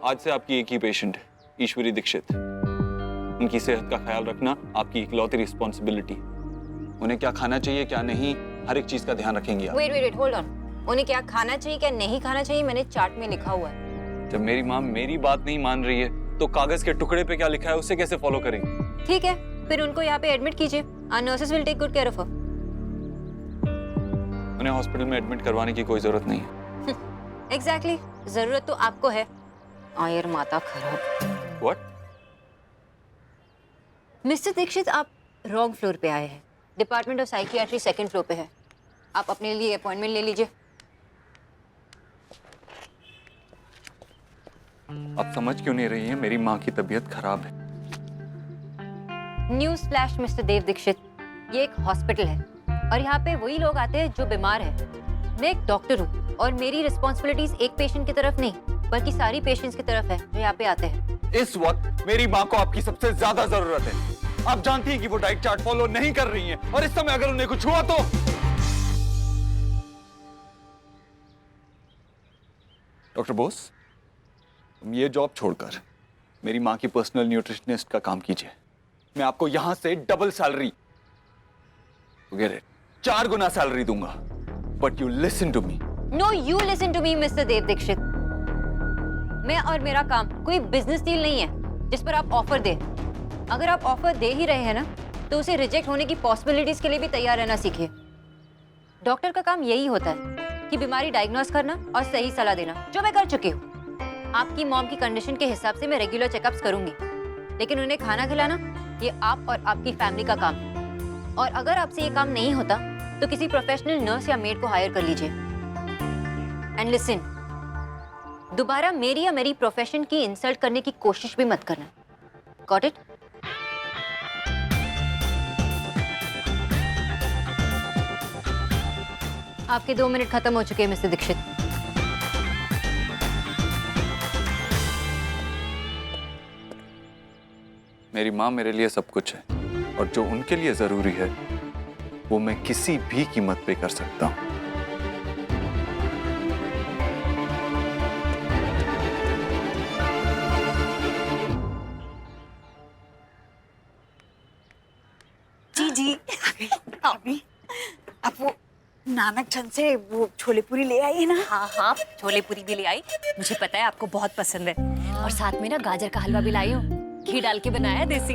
आज से आपकी एक ही पेशेंट है, ईश्वरी दीक्षित। उनकी सेहत का ख्याल रखना आपकी इकलौती रिस्पॉन्सिबिलिटी। उन्हें क्या खाना चाहिए क्या नहीं, हर एक चीज का ध्यान रखेंगे आप। Wait hold on. उन्हें क्या खाना चाहिए क्या नहीं खाना चाहिए मैंने चार्ट में लिखा हुआ है। जब मेरी माँ मेरी बात नहीं मान रही है तो कागज के टुकड़े पे क्या लिखा है उसे कैसे फॉलो करेंगे? ठीक है, फिर उनको यहाँ पे एडमिट कीजिए। Our nurses will take good care of her. उन्हें हॉस्पिटल में एडमिट करवाने की कोई जरूरत नहीं है। Exactly, जरूरत तो आपको है। आयर माता खराब। What? मिस्टर दीक्षित, आप रॉन्ग फ्लोर पे आए हैं। Department of psychiatry second floor पे है। आप अपने लिए अपॉइंटमेंट ले लीजिए। आप समझ क्यों नहीं रही हैं? मेरी माँ की तबीयत खराब है। News flash mister Dev Dixit, ये एक हॉस्पिटल है और यहाँ पे वही लोग आते हैं जो बीमार है। मैं एक डॉक्टर हूँ और मेरी रिस्पॉन्सिबिलिटीज एक पेशेंट की तरफ नहीं बल्कि सारी पेशेंट्स की तरफ है जो यहाँ पे आते हैं। इस वक्त मेरी माँ को आपकी सबसे ज्यादा जरूरत है। आप जानती हैं कि वो डाइट चार्ट फॉलो नहीं कर रही हैं और इस समय अगर उन्हें कुछ हुआ तो। डॉक्टर बोस, तुम ये जॉब छोड़कर मेरी माँ की पर्सनल न्यूट्रिशनिस्ट का काम कीजिए। मैं आपको यहां से डबल सैलरी, 4 गुना सैलरी दूंगा। But you listen to me. No, you listen to me mister Dev Dikshit. मैं और मेरा काम कोई बिजनेस डील नहीं है जिस पर आप ऑफर दे। अगर आप ऑफर दे ही रहे हैं ना तो उसे रिजेक्ट होने की पॉसिबिलिटीज के लिए भी तैयार रहना सीखिए। डॉक्टर का काम यही होता है कि बीमारी डायग्नोस करना और सही सलाह देना, जो मैं कर चुकी हूँ। आपकी मॉम की कंडीशन के हिसाब से मैं रेगुलर चेकअप्स करूंगी, लेकिन उन्हें खाना खिलाना ये आप और आपकी फैमिली का काम है। और अगर आपसे ये काम नहीं होता तो किसी प्रोफेशनल नर्स या मेड को हायर कर लीजिए। एंड लिसन, दोबारा मेरी या मेरी प्रोफेशन की इंसल्ट करने की कोशिश भी मत करना। Got it? आपके 2 मिनट खत्म हो चुके हैं मिस्टर दीक्षित। मेरी माँ मेरे लिए सब कुछ है और जो उनके लिए जरूरी है वो मैं किसी भी कीमत पे कर सकता हूँ। जी अभी अब वो नानक चंद से वो छोले पूरी ले आई है ना? हाँ, छोले पूरी भी ले आई। मुझे पता है आपको बहुत पसंद है। और साथ में ना गाजर का हलवा भी लाई हूँ, घी डाल के बनाया है देसी।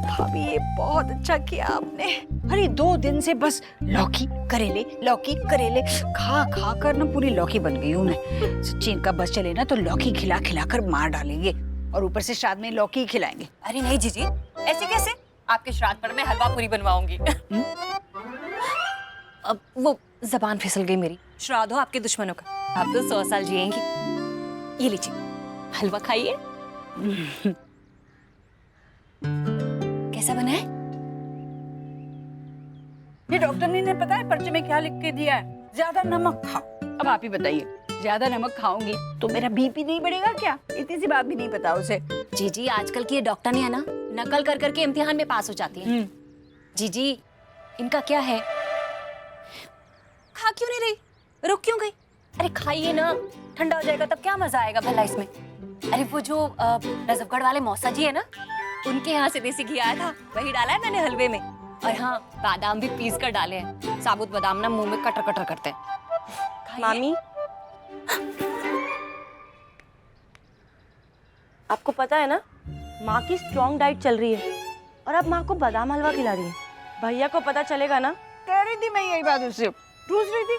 भाभी ये बहुत अच्छा किया आपने। अरे 2 दिन से बस लौकी करेले खा खा कर ना पूरी लौकी बन गई हूँ मैं। सच्ची इनका बस चले ना तो लौकी खिला खिला कर मार डालेंगे और ऊपर से श्राद्ध में लौकी खिलाएंगे। अरे नहीं जीजी, ऐसे कैसे? आपके श्राद्ध पर मैं हलवा पूरी बनवाऊंगी। अब वो जबान फिसल गई मेरी। श्राद्ध हो आपके दुश्मनों का, आप तो 100 साल जिएंगी। ये लीजिए हलवा खाइए। कैसा बना है? ये डॉक्टर ने पता है पर्चे में क्या लिख के दिया है? ज्यादा नमक खाओ। अब आप ही बताइए, ज्यादा नमक खाऊंगी तो मेरा बीपी नहीं बढ़ेगा क्या? इतनी सी बात भी नहीं पता उसे। जीजी आजकल की ये डॉक्टर नहीं है ना, नकल कर करके इम्तिहान में पास हो जाती है। जीजी इनका क्या है? खा क्यों नहीं रही? रुक क्यों गई? अरे खाइए ना, ठंडा हो जाएगा तब क्या मजा आएगा भला इसमें। अरे वो जो नजफगढ़ वाले मौसा जी है ना, उनके यहाँ से देसी घी आया था, वही डाला है मैंने हलवे में। और हाँ, बादाम भी पीस कर डाले हैं। साबुत बादाम ना मुंह में कटर कटर करते हैं। मामी, आपको पता है ना माँ की स्ट्रॉन्ग डाइट चल रही है और अब माँ को बादाम हलवा खिला रही है। भैया को पता चलेगा ना? कह रही थी मैं यही बात उससे, पूछ रही थी।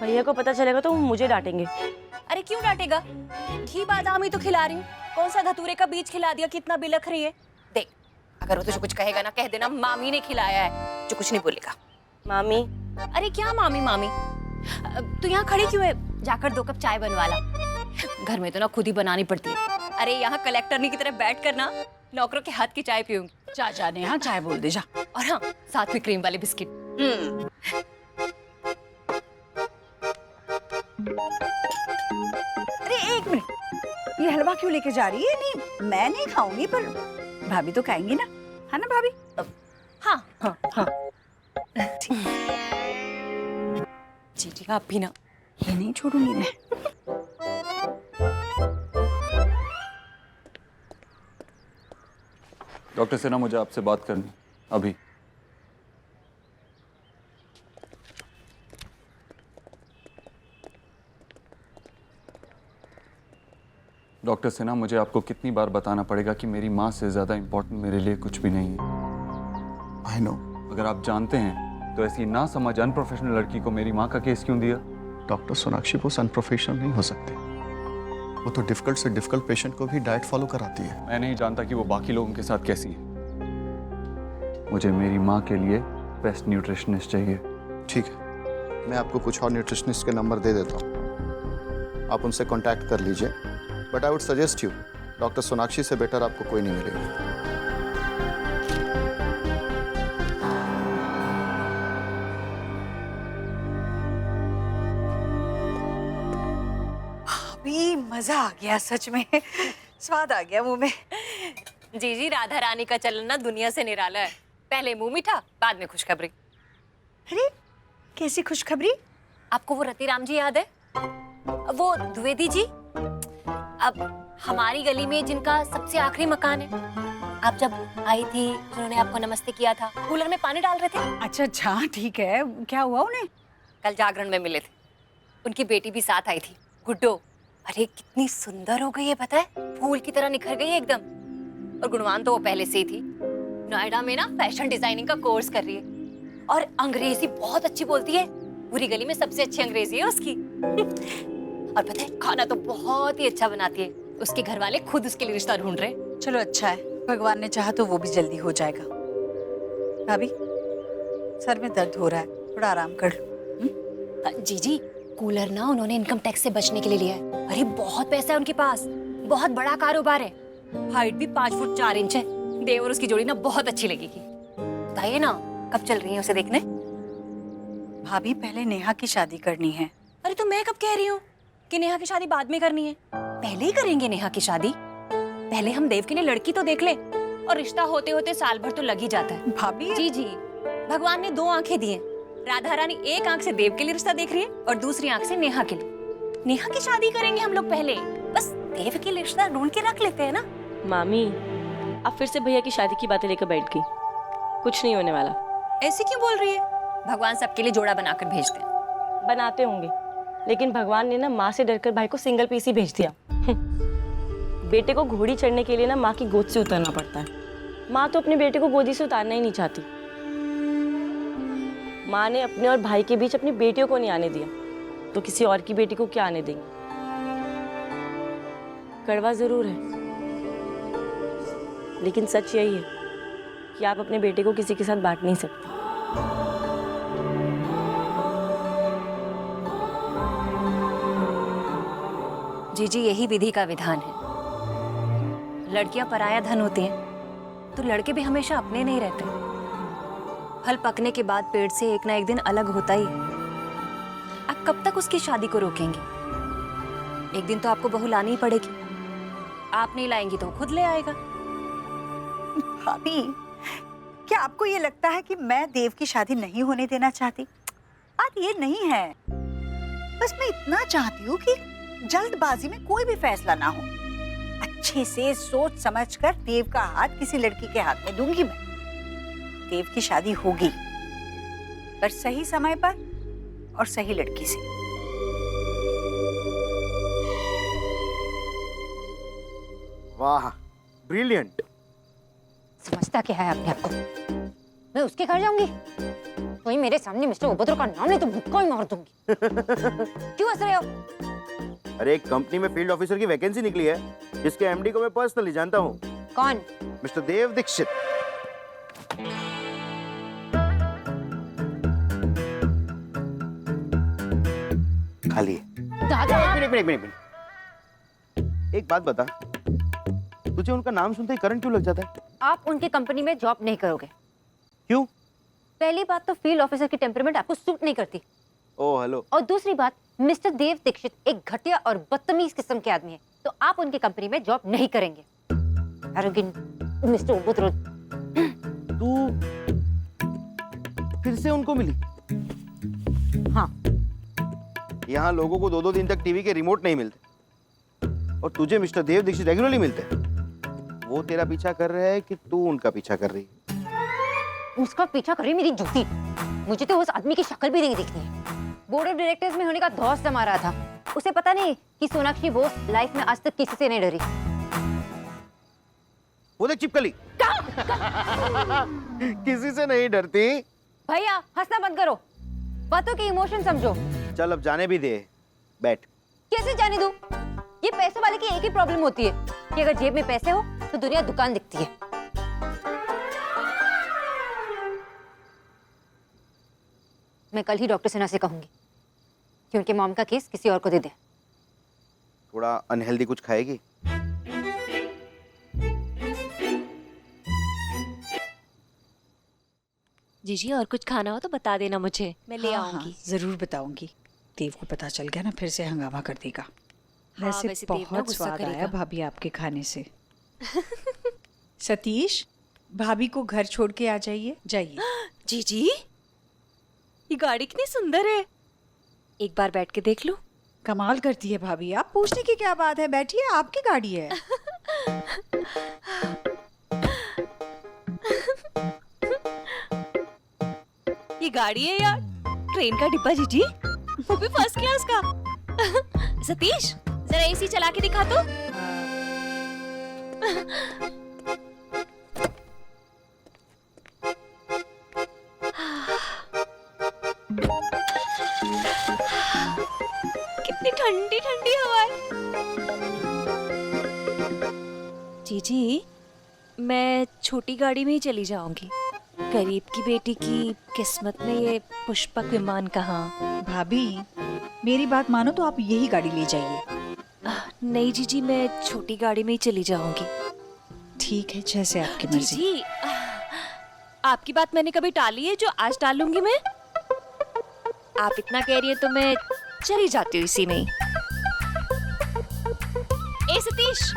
भैया को पता चलेगा तो वो मुझे डांटेंगे। अरे क्यों डांटेगा? घी बादाम ही तो खिला रही हूँ। कौन सा धतूरे का बीज खिला दिया, कितना बिलख रही है। देख, अगर वो तुझे कुछ कहेगा ना, कह देना मामी ने खिलाया है, जो कुछ नहीं बोलेगा। मामी, अरे क्या मामी मामी, तू यहाँ खड़ी क्यों है? जाकर 2 कप चाय बनवा ला। घर में तो ना खुद ही बनानी पड़ती है। अरे यहाँ कलेक्टरनी की तरह बैठ कर ना नौकरों के हाथ की चाय पीऊंगी। चाचा ने हाँ चाय बोल दे जा। और हाँ, साथ में क्रीम वाले बिस्किट। अरे 1 मिनट, ये हलवा क्यों लेके जा रही है? नहीं मैं नहीं खाऊंगी, पर भाभी तो खाएंगी ना, है ना भाभी? हाँ हाँ हाँ जी, आप भी ना। ये नहीं छोड़ूंगी मैं। डॉक्टर सिन्हा, मुझे आपसे बात करनी अभी। डॉक्टर सिन्हा, मुझे आपको कितनी बार बताना पड़ेगा कि मेरी माँ से ज़्यादा इम्पोर्टेंट मेरे लिए कुछ भी नहीं है। I know. अगर आप जानते हैं तो ऐसी ना समझ अनप्रोफेशनल लड़की को मेरी माँ का केस क्यों दिया? डॉक्टर सोनाक्षी वो अनप्रोफेशनल नहीं हो सकती। वो तो डिफिकल्ट से डिफिकल्ट पेशेंट को भी डाइट फॉलो कराती है। मैं नहीं जानता कि वो बाकी लोगों के साथ कैसी है। मुझे मेरी माँ के लिए बेस्ट न्यूट्रिशनिस्ट चाहिए। ठीक है, मैं आपको कुछ और न्यूट्रिशनिस्ट के नंबर दे देता हूँ, आप उनसे कांटेक्ट कर लीजिए। But I would suggest you, doctor Sonakshi से बेटर आपको कोई नहीं मिलेगी। अभी मजा आ गया, सच में स्वाद आ गया मुंह में। जी जी, राधा रानी का चलन ना दुनिया से निराला है। पहले मुंह मीठा, बाद में खुशखबरी। अरे कैसी खुशखबरी? आपको वो रतिराम जी याद है? वो द्विवेदी जी, अब हमारी गली में जिनका सबसे आखिरी मकान है। आप जब आई थी उन्होंने आपको नमस्ते किया था, कूलर में पानी डाल रहे थे। अच्छा अच्छा, ठीक है, क्या हुआ उन्हें? कल जागरण में मिले थे, उनकी बेटी भी साथ आई थी, गुड्डो। अरे कितनी सुंदर हो गई है पता है, फूल की तरह निखर गई है एकदम। और गुणवान तो वो पहले से ही थी, नोएडा में ना फैशन डिजाइनिंग का कोर्स कर रही है और अंग्रेजी बहुत अच्छी बोलती है। पूरी गली में सबसे अच्छी अंग्रेजी है उसकी। और पता है खाना तो बहुत ही अच्छा बनाती है। उसके घर वाले खुद उसके लिए रिश्ता ढूंढ रहे। चलो अच्छा है, भगवान ने चाहा तो वो भी जल्दी हो जाएगा। भाभी, सर में दर्द हो रहा है, थोड़ा आराम कर लो। जी जी, कूलर ना उन्होंने इनकम टैक्स से बचने के लिए लिया है। अरे बहुत पैसा है उनके पास, बहुत बड़ा कारोबार है। हाइट भी 5 फुट 4 इंच है। देव और उसकी जोड़ी ना बहुत अच्छी लगेगी। बताइए ना कब चल रही है उसे देखने? भाभी, पहले नेहा की शादी करनी है। अरे तो मैं कब कह रही हूँ कि नेहा की शादी बाद में करनी है? पहले ही करेंगे नेहा की शादी। पहले हम देव के लिए लड़की तो देख ले, और रिश्ता होते होते साल भर तो लग ही जाता है। भाभी जी जी, भगवान ने 2 आंखें दी हैं। राधा रानी एक आंख से देव के लिए रिश्ता देख रही है और दूसरी आंख से नेहा के लिए। नेहा की शादी करेंगे हम लोग पहले, बस देव के लिए रिश्ता ढूंढ के रख लेते हैं ना। मामी, अब फिर से भैया की शादी की बातें लेकर बैठ गई। कुछ नहीं होने वाला। ऐसे क्यों बोल रही है? भगवान सबके लिए जोड़ा बनाकर भेजते हैं। बनाते होंगे, लेकिन भगवान ने ना माँ से डरकर भाई को सिंगल पीस ही भेज दिया। बेटे को घोड़ी चढ़ने के लिए ना माँ की गोद से उतरना पड़ता है। माँ तो अपने बेटे को गोदी से उतारना ही नहीं चाहती। माँ ने अपने और भाई के बीच अपनी बेटियों को नहीं आने दिया, तो किसी और की बेटी को क्या आने देंगे? कड़वा जरूर है, लेकिन सच यही है कि आप अपने बेटे को किसी के साथ बांट नहीं सकते। जी जी, यही विधि का विधान है। लड़कियां पराया धन होती हैं, तो लड़के भी हमेशा अपने नहीं रहते। फल पकने के बाद पेड़ से एक ना एक दिन अलग होता ही है। आप कब तक उसकी शादी को रोकेंगे? एक दिन तो आपको बहू लानी ही पड़ेगी। आप नहीं लाएंगी तो खुद ले आएगा। भाभी, क्या आपको ये लगता है कि मैं देव की शादी नहीं होने देना चाहती? बात ये नहीं है, बस मैं इतना चाहती हूँ कि जल्दबाजी में कोई भी फैसला ना हो। अच्छे से सोच समझकर देव का हाथ किसी लड़की के हाथ में दूंगी मैं। देव की शादी होगी, पर सही समय पर और सही लड़की से। वाह, ब्रिलियंट। समझता क्या है अपने आप को? मैं उसके घर जाऊंगी? वही मेरे सामने मिस्टर उपद्रो का नाम नहीं तो भुक्का ही मार दूंगी। क्यों हंस रहे हो? अरे एक कंपनी में फील्ड ऑफिसर की वैकेंसी निकली है, जिसके एमडी को मैं पर्सनली जानता हूँ। कौन? मिस्टर देव दीक्षित। खाली है। दादा, एक मिनट। एक बात बता, तुझे उनका नाम सुनते ही करंट क्यों लग जाता है? आप उनकी कंपनी में जॉब नहीं करोगे। क्यों? पहली बात तो फील्ड ऑफिसर की टेम्परामेंट आपको सूट नहीं करती, ओ हेलो। और दूसरी बात, मिस्टर देव दीक्षित एक घटिया और बदतमीज किस्म के आदमी है, तो आप उनकी कंपनी में जॉब नहीं करेंगे। मिस्टर उपद्रो, तू फिर से उनको मिली? हाँ। यहाँ लोगों को 2-2 दिन तक टीवी के रिमोट नहीं मिलते, और तुझे मिस्टर देव दीक्षित रेगुलरली मिलते हैं। वो तेरा पीछा कर रहा है कि तू उनका पीछा कर रही है? उसका पीछा कर रही मेरी जूती। मुझे तो उस आदमी की शक्ल भी नहीं दिखती है। बोर्ड ऑफ डायरेक्टर्स में होने का धौंस जमा रहा था। उसे पता नहीं कि सोनाक्षी बोस लाइफ में आज तक किसी से नहीं डरी। वो देख चिपकली। किसी से नहीं डरती। भैया हंसना बंद करो, बातों के इमोशन समझो। चल अब जाने भी दे, बैठ। कैसे जाने दूं? ये पैसे वाले की एक ही प्रॉब्लम होती है कि अगर जेब में पैसे हो तो दुनिया दुकान दिखती है। मैं कल ही डॉक्टर सिन्हा से कहूंगी कि उनके मॉम का केस किसी और को दे दे। थोड़ा अनहेल्दी कुछ खाएगी? जीजी और कुछ खाना हो तो बता देना मुझे, मैं ले हाँ, आऊंगी। हाँ, जरूर बताऊंगी। देव को पता चल गया ना फिर से हंगामा कर देगा। हाँ, वैसे वैसे देव ना बहुत गुस्सा स्वाद करेगा। आया भाभी आपके खाने से। सतीश, भाभी को घर छोड़ के आ जाइए, जाइए। जीजी ये गाड़ी कितनी सुंदर है, एक बार बैठ के देख लो। कमाल करती है भाभी आप, पूछने की क्या बात है, बैठिए, आपकी गाड़ी है। ये गाड़ी है यार, ट्रेन का डिब्बा जीजी, वो भी फर्स्ट क्लास का। सतीश जरा एसी चला के दिखा तो। कितनी ठंडी ठंडी हवा है। जीजी मैं छोटी गाड़ी में ही चली जाऊंगी। गरीब की बेटी की किस्मत में ये पुष्पक विमान कहाँ। भाभी मेरी बात मानो तो आप यही गाड़ी ले जाइए। नहीं जीजी मैं छोटी गाड़ी में ही चली जाऊंगी। ठीक है, जैसे आपकी मर्जी। जीजी आपकी बात मैंने कभी टाली है जो आज टालूंगी मैं? आप इतना कह रही है तो मैं चली जाती हूँ इसी में ही। ए सतीश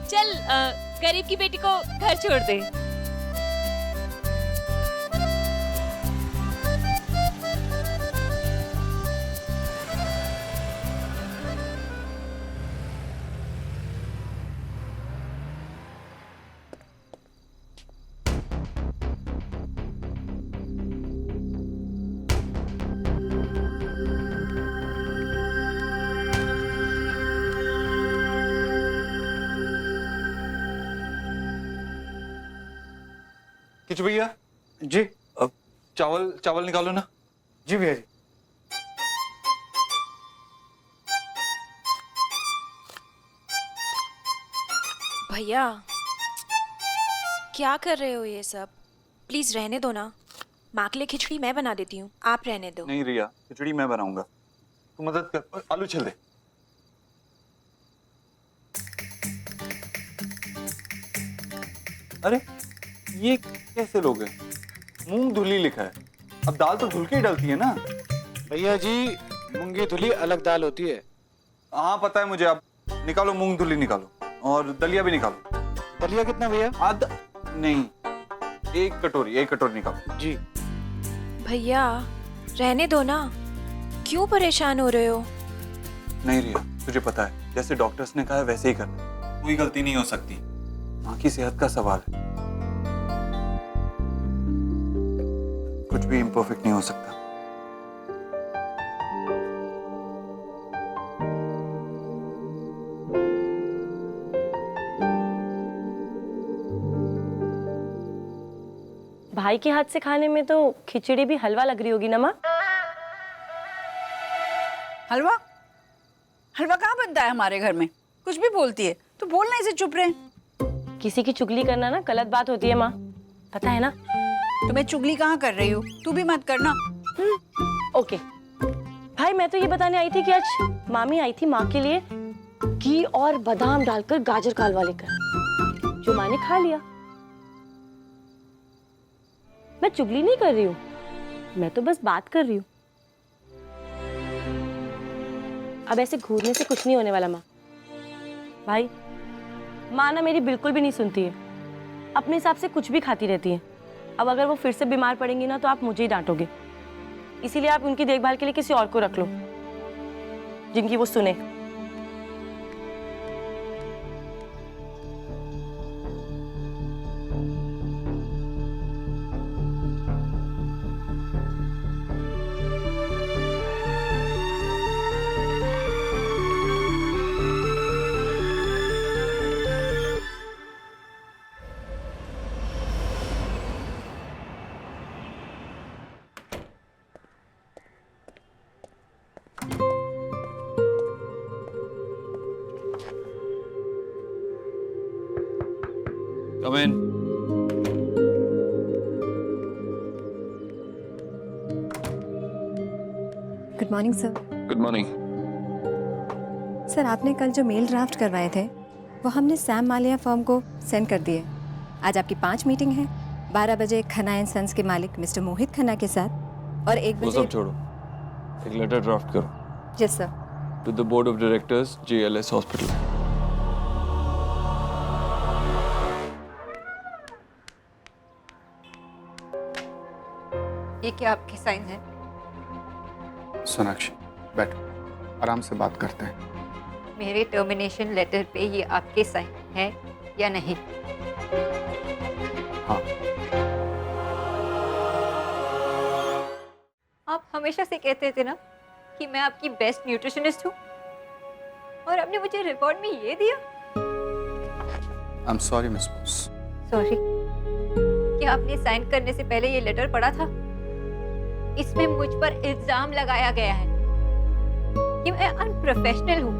चल, गरीब की बेटी को घर छोड़ दे। किच भैया जी अब चावल चावल निकालो ना। जी भैया जी। भैया क्या कर रहे हो ये सब? प्लीज रहने दो ना। माँ के लिए खिचड़ी मैं बना देती हूँ, आप रहने दो। नहीं रिया, खिचड़ी मैं बनाऊंगा, तू मदद कर। आलू छिल दे। अरे ये कैसे लोग हैं? मूंग धुली लिखा है, अब दाल तो धुल के ही डलती है ना। भैया जी मूंगी धुली अलग दाल होती है। हाँ पता है मुझे। अब निकालो मूंग धुली निकालो, और दलिया भी निकालो। दलिया कितना भैया? आधा नहीं, एक कटोरी निकालो। जी। भैया रहने दो ना, क्यों परेशान हो रहे हो? नहीं रिया, तुझे पता है जैसे डॉक्टर्स ने कहा है वैसे ही करना। कोई गलती नहीं हो सकती, माँ की सेहत का सवाल है, कुछ भी इम्परफेक्ट नहीं हो सकता। भाई के हाथ से खाने में तो खिचड़ी भी हलवा लग रही होगी ना माँ? हलवा? हलवा कहाँ बनता है हमारे घर में? कुछ भी बोलती है, तो बोलना, इसे चुप रहे। किसी की चुगली करना ना गलत बात होती है माँ, पता है ना? तो मैं चुगली कहाँ कर रही हूँ, तू भी मत करना। ओके भाई, मैं तो ये बताने आई थी कि आज मामी आई थी माँ के लिए घी और बादाम डालकर गाजर का हलवा लेकर, जो माँ ने खा लिया। मैं चुगली नहीं कर रही हूँ, मैं तो बस बात कर रही हूँ। अब ऐसे घूरने से कुछ नहीं होने वाला माँ। भाई माँ ना मेरी बिल्कुल भी नहीं सुनती है, अपने हिसाब से कुछ भी खाती रहती है। अब अगर वो फिर से बीमार पड़ेंगी ना तो आप मुझे ही डांटोगे, इसीलिए आप उनकी देखभाल के लिए किसी और को रख लो जिनकी वो सुने। Come in. Good morning sir. Good morning. Sir आपने कल जो मेल ड्राफ्ट करवाए थे वो हमने सैम मालिया फर्म को सेंड कर दिए। आज आपकी 5 मीटिंग है, 12 बजे खन्ना एंड सन्स के मालिक मिस्टर मोहित खन्ना के साथ और 1 वो बजे। सब छोड़ो, एक लेटर ड्राफ्ट करो yes sir. To the board of directors JLS hospital. ये क्या आपके साइन है? सोनाक्षी बैठो, आराम से बात करते हैं। मेरे टर्मिनेशन लेटर पे ये आपके साइन है या नहीं? हाँ। आप हमेशा से कहते थे ना कि मैं आपकी बेस्ट न्यूट्रिशनिस्ट हूँ, और आपने मुझे रिपोर्ट में ये दिया। I am sorry miss Bose. Sorry. क्या आपने साइन करने से पहले ये लेटर पढ़ा था? इसमें मुझ पर इल्जाम लगाया गया है कि मैं अनप्रोफेशनल हूँ,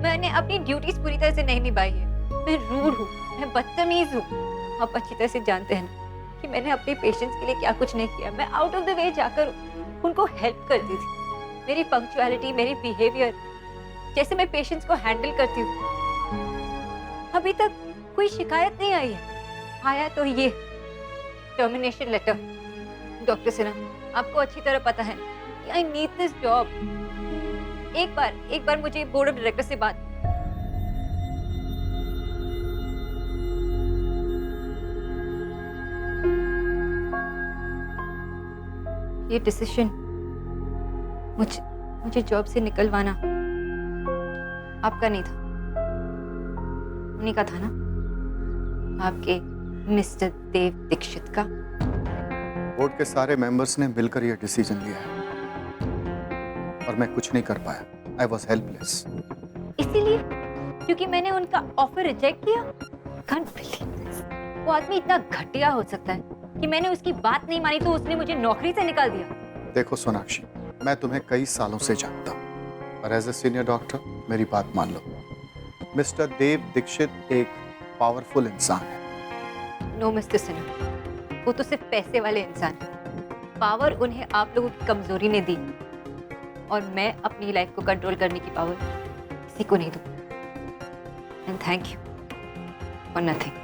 मैंने अपनी ड्यूटीज पूरी तरह से नहीं निभाई है, मैं रूड हूँ, मैं बदतमीज हूँ। आप अच्छी तरह से जानते हैं ना कि मैंने अपने पेशेंट्स के लिए क्या कुछ नहीं किया। मैं आउट ऑफ द वे जाकर उनको हेल्प करती थी। मेरी पंक्चुअलिटी, मेरी बिहेवियर, जैसे मैं पेशेंट्स को हैंडल करती हूँ, अभी तक कोई शिकायत नहीं आई है। आया तो ये टर्मिनेशन लेटर। डॉक्टर सिन्हा, आपको अच्छी तरह पता है कि आई नीड दिस जॉब। एक बार मुझे बोर्ड ऑफ डायरेक्टर से बात। ये डिसीजन मुझे जॉब से निकलवाना आपका नहीं था, उन्हीं का था ना, आपके मिस्टर देव दीक्षित का। बोर्ड के सारे मेंबर्स ने मिलकर यह डिसीजन लिया है और मैं कुछ नहीं कर पाया। I was helpless. इसीलिए क्योंकि मैंने उनका ऑफर रिजेक्ट किया। Can't believe this। वो आदमी इतना घटिया हो सकता है कि मैंने उसकी बात नहीं मानी तो उसने मुझे नौकरी से निकाल दिया। देखो सोनाक्षी, मैं तुम्हें कई सालों से जानता हूँ और एज ए सीनियर डॉक्टर मेरी बात मान लो। मिस्टर देव दीक्षित एक पावरफुल इंसान है। नो मिस्टर सिन्हा, वो तो सिर्फ पैसे वाले इंसान हैं। पावर उन्हें आप लोगों की कमजोरी ने दी, और मैं अपनी लाइफ को कंट्रोल करने की पावर किसी को नहीं दूँ। And thank you for nothing.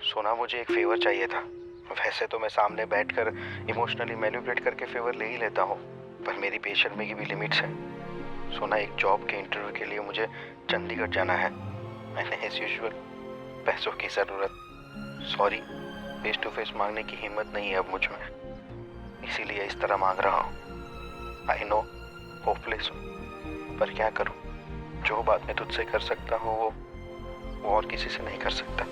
सोना, मुझे एक फेवर चाहिए था। वैसे तो मैं सामने बैठकर इमोशनली मैनिपुलेट करके फेवर ले ही लेता हूँ, पर मेरी पेशेंट में की भी लिमिट्स हैं। सोना, एक जॉब के इंटरव्यू के लिए मुझे चंडीगढ़ जाना है। मैंने एज यूजुअल पैसों की ज़रूरत। सॉरी, फेस टू फेस मांगने की हिम्मत नहीं है अब मुझ में, इसीलिए इस तरह मांग रहा हूँ। आई नो होपलेस हूँ, पर क्या करूँ? जो बात मैं तुझसे कर सकता हूँ वो और किसी से नहीं कर सकता।